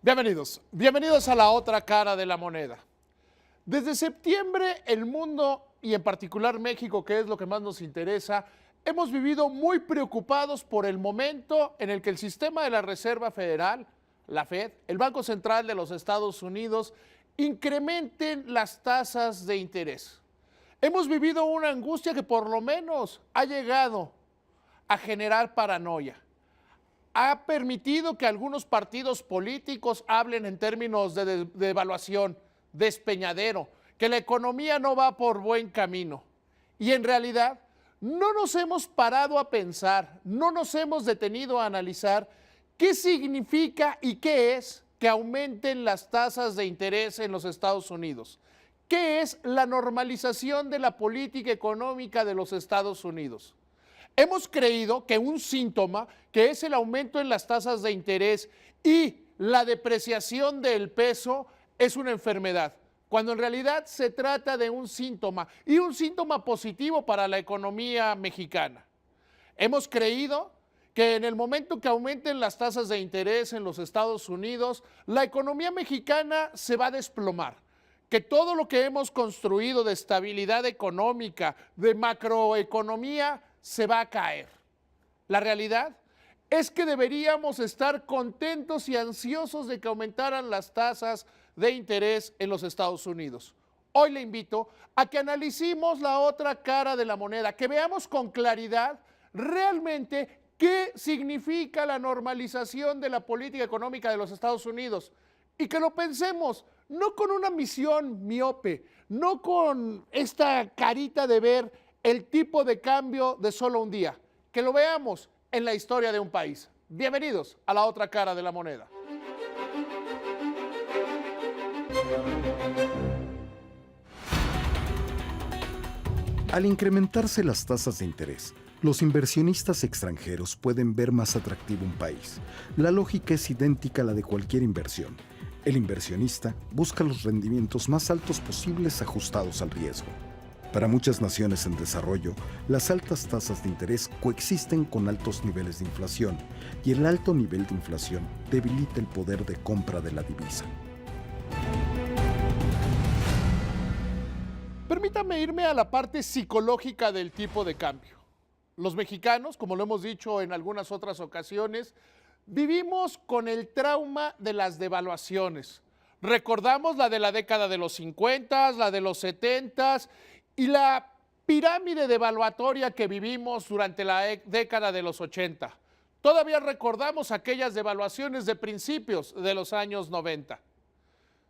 Bienvenidos a la otra cara de la moneda. Desde septiembre el mundo y en particular México, que es lo que más nos interesa, hemos vivido muy preocupados por el momento en el que el sistema de la Reserva Federal, la Fed, el Banco Central de los Estados Unidos, incrementen las tasas de interés. Hemos vivido una angustia que por lo menos ha llegado a generar paranoia. Ha permitido que algunos partidos políticos hablen en términos de devaluación, despeñadero, que la economía no va por buen camino. Y en realidad no nos hemos parado a pensar, no nos hemos detenido a analizar qué significa y qué es que aumenten las tasas de interés en los Estados Unidos. ¿Qué es la normalización de la política económica de los Estados Unidos? Hemos creído que un síntoma, que es el aumento en las tasas de interés y la depreciación del peso, es una enfermedad, cuando en realidad se trata de un síntoma y un síntoma positivo para la economía mexicana. Hemos creído que en el momento que aumenten las tasas de interés en los Estados Unidos, la economía mexicana se va a desplomar, que todo lo que hemos construido de estabilidad económica, de macroeconomía, se va a caer. La realidad es que deberíamos estar contentos y ansiosos de que aumentaran las tasas de interés en los Estados Unidos. Hoy le invito a que analicemos la otra cara de la moneda, que veamos con claridad realmente qué significa la normalización de la política económica de los Estados Unidos y que lo pensemos no con una misión miope, no con esta carita de ver el tipo de cambio de solo un día, que lo veamos en la historia de un país. Bienvenidos a la otra cara de la moneda. Al incrementarse las tasas de interés, los inversionistas extranjeros pueden ver más atractivo un país. La lógica es idéntica a la de cualquier inversión. El inversionista busca los rendimientos más altos posibles ajustados al riesgo. Para muchas naciones en desarrollo, las altas tasas de interés coexisten con altos niveles de inflación, y el alto nivel de inflación debilita el poder de compra de la divisa. Permítame irme a la parte psicológica del tipo de cambio. Los mexicanos, como lo hemos dicho en algunas otras ocasiones, vivimos con el trauma de las devaluaciones. Recordamos la de la década de los 50, la de los 70 y la pirámide devaluatoria que vivimos durante la década de los 80. Todavía recordamos aquellas devaluaciones de principios de los años 90.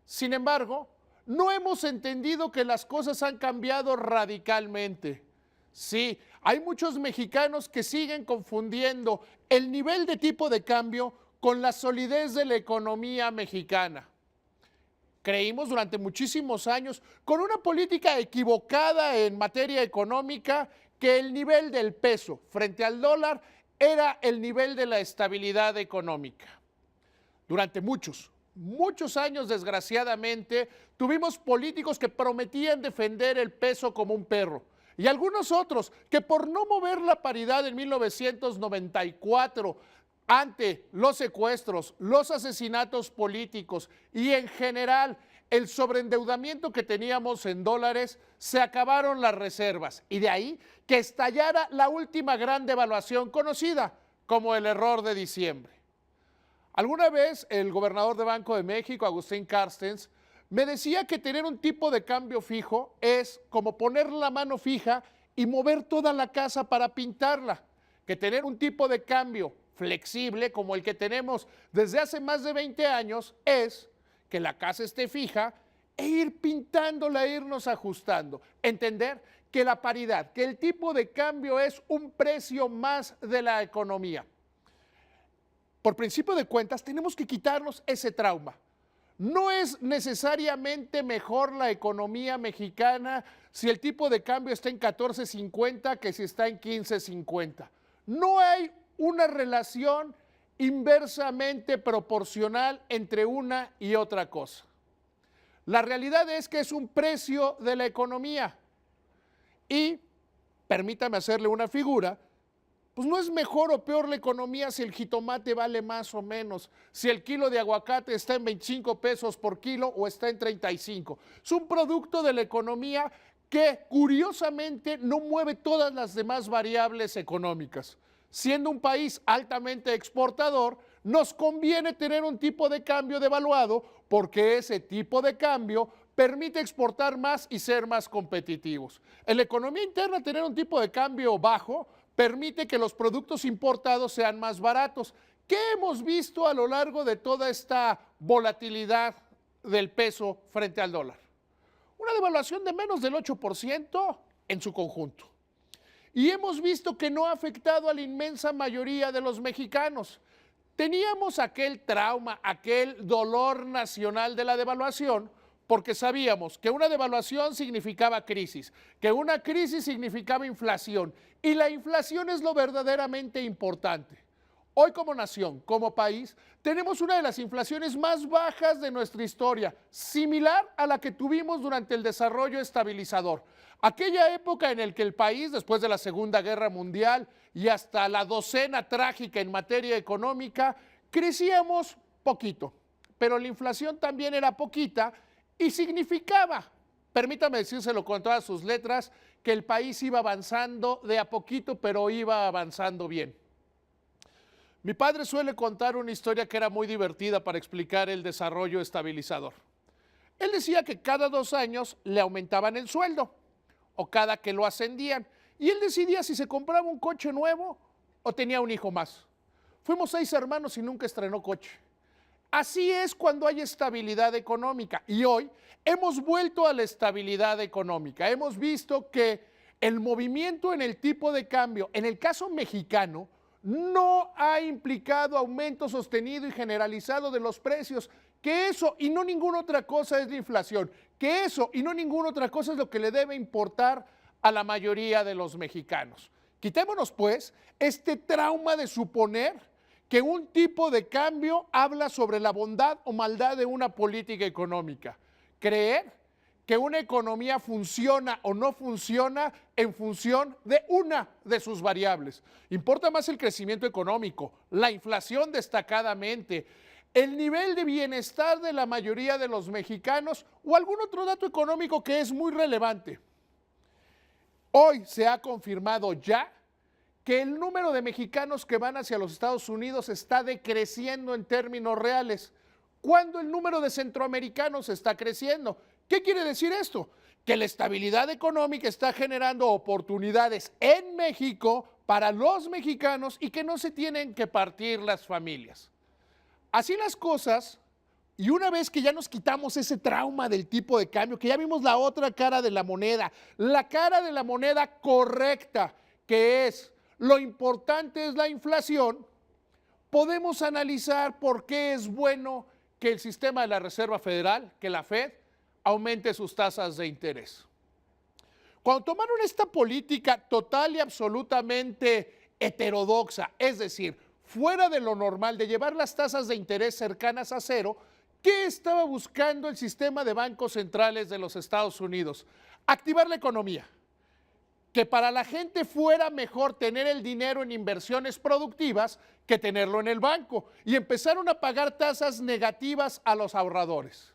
Sin embargo, no hemos entendido que las cosas han cambiado radicalmente. Sí, hay muchos mexicanos que siguen confundiendo el nivel de tipo de cambio con la solidez de la economía mexicana. Creímos durante muchísimos años, con una política equivocada en materia económica, que el nivel del peso frente al dólar era el nivel de la estabilidad económica. Durante muchos años, desgraciadamente, tuvimos políticos que prometían defender el peso como un perro, y algunos otros que por no mover la paridad en 1994 ante los secuestros, los asesinatos políticos y en general el sobreendeudamiento que teníamos en dólares, se acabaron las reservas y de ahí que estallara la última gran devaluación conocida como el error de diciembre. Alguna vez el gobernador de Banco de México, Agustín Carstens, me decía que tener un tipo de cambio fijo es como poner la mano fija y mover toda la casa para pintarla, que tener un tipo de cambio flexible como el que tenemos desde hace más de 20 años es que la casa esté fija e ir pintándola, irnos ajustando. Entender que la paridad, que el tipo de cambio es un precio más de la economía. Por principio de cuentas, tenemos que quitarnos ese trauma. No es necesariamente mejor la economía mexicana si el tipo de cambio está en 14.50 que si está en 15.50. No hay una relación inversamente proporcional entre una y otra cosa. La realidad es que es un precio de la economía. Y, permítame hacerle una figura, Pues no es mejor o peor la economía si el jitomate vale más o menos, si el kilo de aguacate está en 25 pesos por kilo o está en 35. Es un producto de la economía que curiosamente no mueve todas las demás variables económicas. Siendo un país altamente exportador, nos conviene tener un tipo de cambio devaluado porque ese tipo de cambio permite exportar más y ser más competitivos. En la economía interna, tener un tipo de cambio bajo permite que los productos importados sean más baratos. ¿Qué hemos visto a lo largo de toda esta volatilidad del peso frente al dólar? Una devaluación de menos del 8% en su conjunto. Y hemos visto que no ha afectado a la inmensa mayoría de los mexicanos. Teníamos aquel trauma, aquel dolor nacional de la devaluación, porque sabíamos que una devaluación significaba crisis, que una crisis significaba inflación, y la inflación es lo verdaderamente importante. Hoy como nación, como país, tenemos una de las inflaciones más bajas de nuestra historia, similar a la que tuvimos durante el desarrollo estabilizador. Aquella época en la que el país, después de la Segunda Guerra Mundial y hasta la docena trágica en materia económica, crecíamos poquito, pero la inflación también era poquita y significaba, permítame decírselo con todas sus letras, que el país iba avanzando de a poquito, pero iba avanzando bien. Mi padre suele contar una historia que era muy divertida para explicar el desarrollo estabilizador. Él decía que cada 2 años le aumentaban el sueldo o cada que lo ascendían y él decidía si se compraba un coche nuevo o tenía un hijo más. Fuimos 6 hermanos y nunca estrenó coche. Así es cuando hay estabilidad económica y hoy hemos vuelto a la estabilidad económica. Hemos visto que el movimiento en el tipo de cambio, en el caso mexicano, no ha implicado aumento sostenido y generalizado de los precios, que eso y no ninguna otra cosa es la inflación, que eso y no ninguna otra cosa es lo que le debe importar a la mayoría de los mexicanos. Quitémonos pues este trauma de suponer que un tipo de cambio habla sobre la bondad o maldad de una política económica. Creer que una economía funciona o no funciona en función de una de sus variables. Importa más el crecimiento económico, la inflación destacadamente, el nivel de bienestar de la mayoría de los mexicanos o algún otro dato económico que es muy relevante. Hoy se ha confirmado ya que el número de mexicanos que van hacia los Estados Unidos está decreciendo en términos reales, cuando el número de centroamericanos está creciendo. ¿Qué quiere decir esto? Que la estabilidad económica está generando oportunidades en México para los mexicanos y que no se tienen que partir las familias. Así las cosas, y una vez que ya nos quitamos ese trauma del tipo de cambio, que ya vimos la otra cara de la moneda, la cara de la moneda correcta, que es lo importante es la inflación, podemos analizar por qué es bueno que el sistema de la Reserva Federal, que la Fed, aumente sus tasas de interés. Cuando tomaron esta política total y absolutamente heterodoxa, es decir, fuera de lo normal de llevar las tasas de interés cercanas a cero, ¿qué estaba buscando el sistema de bancos centrales de los Estados Unidos? Activar la economía. Que para la gente fuera mejor tener el dinero en inversiones productivas que tenerlo en el banco y empezaron a pagar tasas negativas a los ahorradores.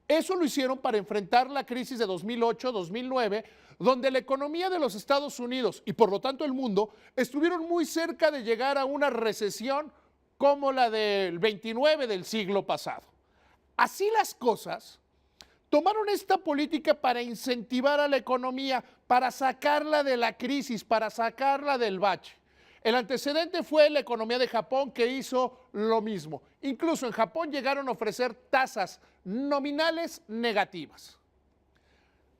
Eso lo hicieron para enfrentar la crisis de 2008-2009, donde la economía de los Estados Unidos y por lo tanto el mundo estuvieron muy cerca de llegar a una recesión como la del 29 del siglo pasado. Así las cosas, tomaron esta política para incentivar a la economía, para sacarla de la crisis, para sacarla del bache. El antecedente fue la economía de Japón, que hizo lo mismo. Incluso en Japón llegaron a ofrecer tasas nominales negativas.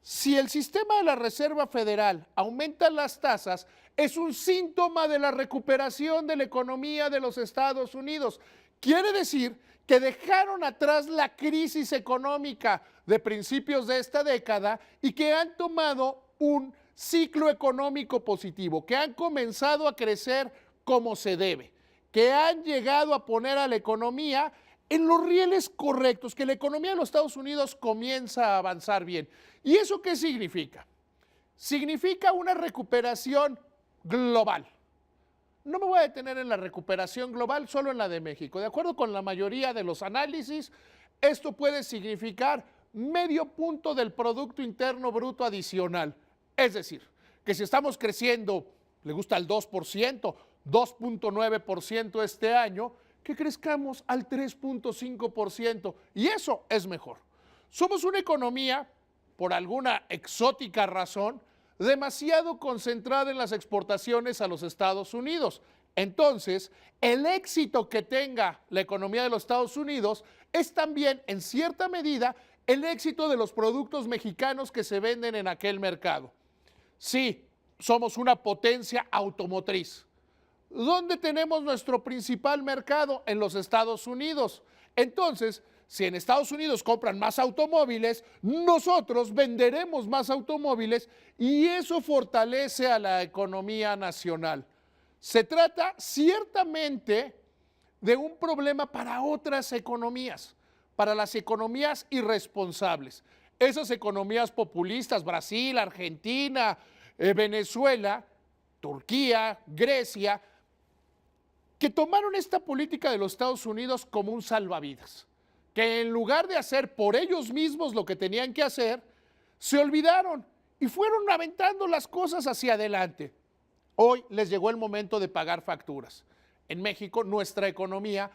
Si el sistema de la Reserva Federal aumenta las tasas, es un síntoma de la recuperación de la economía de los Estados Unidos. Quiere decir que dejaron atrás la crisis económica de principios de esta década y que han tomado un ciclo económico positivo, que han comenzado a crecer como se debe, que han llegado a poner a la economía en los rieles correctos, que la economía de los Estados Unidos comienza a avanzar bien. ¿Y eso qué significa? Significa una recuperación global. No me voy a detener en la recuperación global, solo en la de México. De acuerdo con la mayoría de los análisis, esto puede significar medio punto del Producto Interno Bruto adicional. Es decir, que si estamos creciendo, le gusta el 2%, 2.9% este año, que crezcamos al 3.5%. Y eso es mejor. Somos una economía, por alguna exótica razón, demasiado concentrada en las exportaciones a los Estados Unidos. Entonces, el éxito que tenga la economía de los Estados Unidos es también, en cierta medida, el éxito de los productos mexicanos que se venden en aquel mercado. Sí, somos una potencia automotriz. ¿Dónde tenemos nuestro principal mercado? En los Estados Unidos. Entonces, si en Estados Unidos compran más automóviles, nosotros venderemos más automóviles y eso fortalece a la economía nacional. Se trata ciertamente de un problema para otras economías, para las economías irresponsables. Esas economías populistas, Brasil, Argentina, Venezuela, Turquía, Grecia, que tomaron esta política de los Estados Unidos como un salvavidas, que en lugar de hacer por ellos mismos lo que tenían que hacer, se olvidaron y fueron aventando las cosas hacia adelante. Hoy les llegó el momento de pagar facturas. En México, nuestra economía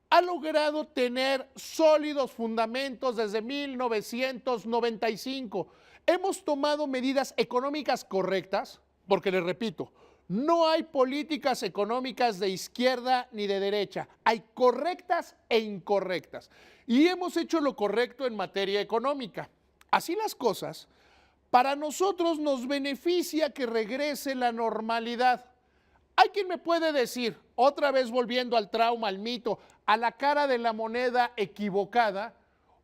ha logrado tener sólidos fundamentos desde 1995. Hemos tomado medidas económicas correctas, porque les repito, no hay políticas económicas de izquierda ni de derecha, hay correctas e incorrectas. Y hemos hecho lo correcto en materia económica. Así las cosas, para nosotros nos beneficia que regrese la normalidad. Hay quien me puede decir, otra vez volviendo al trauma, al mito, a la cara de la moneda equivocada,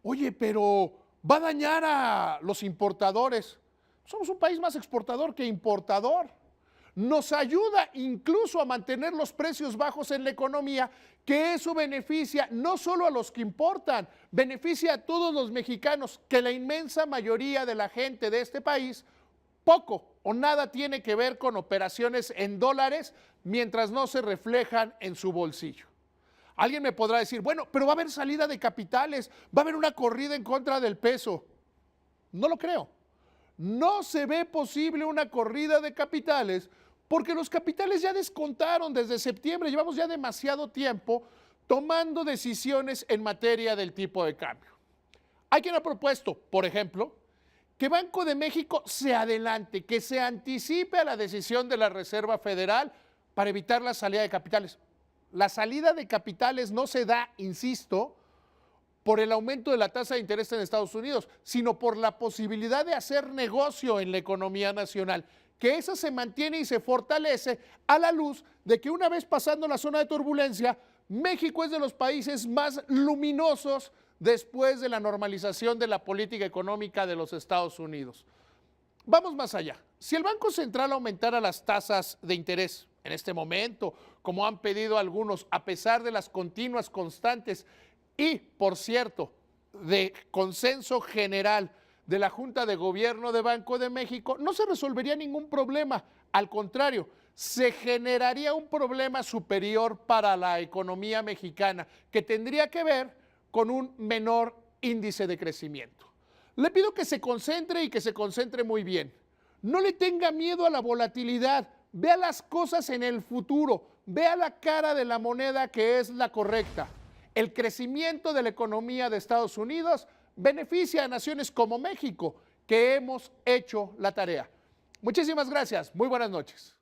oye, pero va a dañar a los importadores. Somos un país más exportador que importador. Nos ayuda incluso a mantener los precios bajos en la economía, que eso beneficia no solo a los que importan, beneficia a todos los mexicanos, que la inmensa mayoría de la gente de este país poco o nada tiene que ver con operaciones en dólares mientras no se reflejan en su bolsillo. Alguien me podrá decir, bueno, pero va a haber salida de capitales, va a haber una corrida en contra del peso. No lo creo. No se ve posible una corrida de capitales porque los capitales ya descontaron desde septiembre, llevamos ya demasiado tiempo tomando decisiones en materia del tipo de cambio. Hay quien ha propuesto, por ejemplo, que Banco de México se adelante, que se anticipe a la decisión de la Reserva Federal para evitar la salida de capitales. La salida de capitales no se da, insisto, por el aumento de la tasa de interés en Estados Unidos, sino por la posibilidad de hacer negocio en la economía nacional, que esa se mantiene y se fortalece a la luz de que una vez pasando la zona de turbulencia, México es de los países más luminosos después de la normalización de la política económica de los Estados Unidos. Vamos más allá. Si el Banco Central aumentara las tasas de interés en este momento, como han pedido algunos, a pesar de las continuas, constantes y, por cierto, de consenso general de la Junta de Gobierno de Banco de México, no se resolvería ningún problema. Al contrario, se generaría un problema superior para la economía mexicana que tendría que ver con un menor índice de crecimiento. Le pido que se concentre y que se concentre muy bien. No le tenga miedo a la volatilidad, vea las cosas en el futuro, vea la cara de la moneda que es la correcta. El crecimiento de la economía de Estados Unidos beneficia a naciones como México, que hemos hecho la tarea. Muchísimas gracias, muy buenas noches.